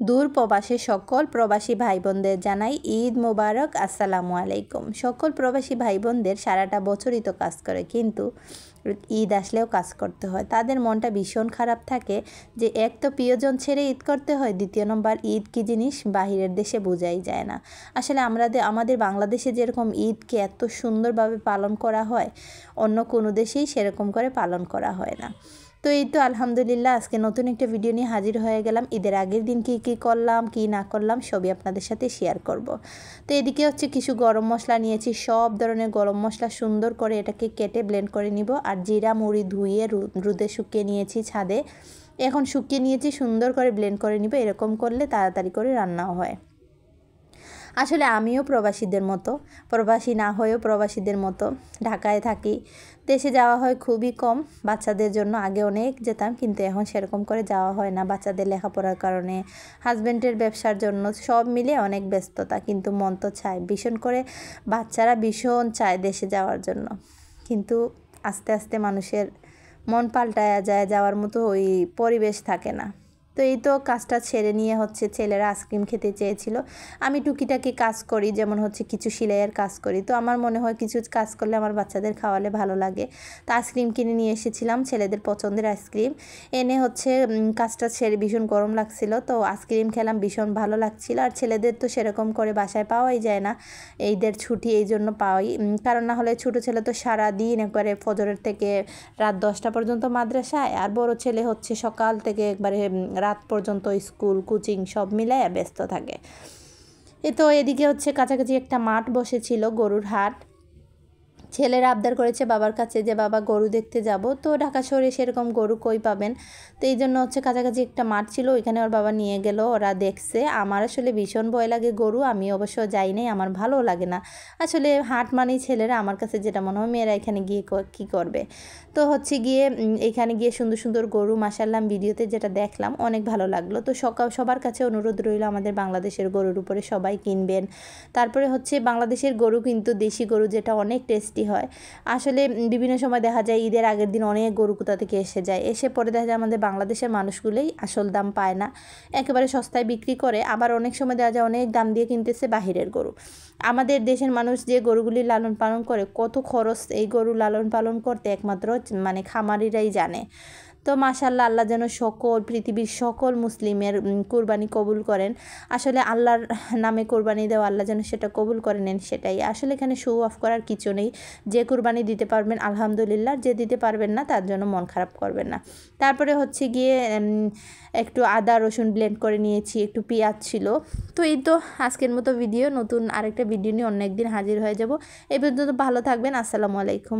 দূর প্রবাসী সকল প্রবাসী ভাই বোনদের জানাই ঈদ মোবারক। আসসালামু আলাইকুম। সকল প্রবাসী ভাই বোনদের সারাটা বছরই তো কাজ করে, কিন্তু ঈদ আসলেও কাজ করতে হয়। তাদের মনটা ভীষণ খারাপ থাকে যে এক তো প্রিয়জন ছেড়ে ঈদ করতে হয়, দ্বিতীয় নম্বর ঈদ কী জিনিস বাহিরের দেশে বোঝাই যায় না। আসলে আমাদের বাংলাদেশে যেরকম ঈদকে এত সুন্দরভাবে পালন করা হয়, অন্য কোনো দেশেই সেরকম করে পালন করা হয় না। তো এই তো আলহামদুলিল্লাহ, আজকে নতুন একটা ভিডিও নিয়ে হাজির হয়ে গেলাম। ঈদের আগের দিন কী করলাম কী না করলাম সবই আপনাদের সাথে শেয়ার করব। তো এদিকে হচ্ছে কিছু গরম মশলা নিয়েছি, সব ধরনের গরম মশলা সুন্দর করে এটাকে কেটে ব্লেন্ড করে নিব। আর জিরা মুড়ি ধুয়ে রোদে শুকিয়ে নিয়েছি ছাদে, এখন শুকিয়ে নিয়েছি, সুন্দর করে ব্লেন্ড করে নিব। এরকম করলে তাড়াতাড়ি করে রান্নাও হয়। আসলে আমিও প্রবাসীদের মতো, প্রবাসী না হয়েও প্রবাসীদের মতো ঢাকায় থাকি। দেশে যাওয়া হয় খুবই কম বাচ্চাদের জন্য। আগে অনেক যেতাম, কিন্তু এখন সেরকম করে যাওয়া হয় না বাচ্চাদের লেখাপড়ার কারণে, হাজব্যান্ডের ব্যবসার জন্য, সব মিলে অনেক ব্যস্ততা। কিন্তু মন তো চায়, ভীষণ করে বাচ্চারা ভীষণ চায় দেশে যাওয়ার জন্য। কিন্তু আস্তে আস্তে মানুষের মন পাল্টায়া যায়, যাওয়ার মতো ওই পরিবেশ থাকে না। তো এই তো কাজটা ছেড়ে নিয়ে হচ্ছে ছেলেরা আইসক্রিম খেতে চেয়েছিল। আমি টুকিটাকি কাজ করি, যেমন হচ্ছে কিছু সেলাইয়ের কাজ করি। তো আমার মনে হয় কিছু কাজ করলে আমার বাচ্চাদের খাওয়ালে ভালো লাগে। তো আইসক্রিম কিনে নিয়ে এসেছিলাম, ছেলেদের পছন্দের আইসক্রিম এনে হচ্ছে কাজটা ছেড়ে, ভীষণ গরম লাগছিল তো আইসক্রিম খেলাম, ভীষণ ভালো লাগছিল। আর ছেলেদের তো সেরকম করে বাসায় পাওয়াই যায় না, ঈদের ছুটি এই জন্য পাওয়াই, কারণ না হলে ছোটো ছেলে তো সারাদিন একবারে ফজরের থেকে রাত 10টা পর্যন্ত মাদ্রাসায়, আর বড় ছেলে হচ্ছে সকাল থেকে একবারে রাত পর্যন্ত স্কুল কোচিং সব মিলায় ব্যস্ত থাকে। তো এদিকে হচ্ছে কাছাকাছি একটা মাঠ বসেছিল, গরুর হাট। ছেলেরা আবদার করেছে বাবার কাছে যে বাবা গরু দেখতে যাব। তো ঢাকা শহরে সেরকম গরু কই পাবেন, তো এই জন্য হচ্ছে কাছাকাছি একটা মাঠ ছিল, ওইখানে ওর বাবা নিয়ে গেল, ওরা দেখছে। আমার আসলে ভীষণ ভয় লাগে গরু, আমি অবশ্য যাই নাই, আমার ভালো লাগে না। আসলে হাট মানেই ছেলেরা, আমার কাছে যেটা মনে হয় মেয়েরা এখানে গিয়ে কী করবে। তো হচ্ছে গিয়ে এখানে গিয়ে সুন্দর সুন্দর গরু, মাশাআল্লাহ ভিডিওতে যেটা দেখলাম অনেক ভালো লাগলো। তো সবার কাছে অনুরোধ রইল, আমাদের বাংলাদেশের গরুর উপরে সবাই কিনবেন। তারপরে হচ্ছে বাংলাদেশের গরু কিন্তু দেশি গরু যেটা অনেক টেস্টি হয়। আসলে বিভিন্ন সময় দেখা যায় ঈদের আগের দিন অনেক গরু কোথা থেকে এসে যায়, এসে পরে দেখা যায় আমাদের বাংলাদেশের মানুষগুলোই আসল দাম পায় না, একেবারে সস্তায় বিক্রি করে। আবার অনেক সময় দেখা যায় অনেক দাম দিয়ে কিনতেছে বাহিরের গরু। আমাদের দেশের মানুষ যে গরুগুলি লালন পালন করে, কত খরচ এই গরু লালন পালন করতে একমাত্র খামারিরাই জানে। তো মাশাআল্লাহ, আল্লাহ যেন পৃথিবীর সকল মুসলিমের কুরবানি কবুল করেন। আসলে আল্লাহর নামে কুরবানি দেওয়া, আল্লাহ যেন সেটা কবুল করে নেন, সেটাই আসলে এখানে শো অফ করার কিছু নেই। যে কুরবানি দিতে পারবেন আলহামদুলিল্লাহ, যে দিতে পারবেন না তার জন্য মন খারাপ করবেন না। তারপরে হচ্ছে গিয়ে একটু আদা রসুন ব্লেন্ড করে নিয়েছি, একটু পেঁয়াজ ছিল। তো এই তো আজকের মতো ভিডিও, নতুন আরেকটা ভিডিও নিয়ে অন্য একদিন হাজির হয়ে যাব। এই পর্যন্ত ভালো থাকবেন। আসসালামু আলাইকুম।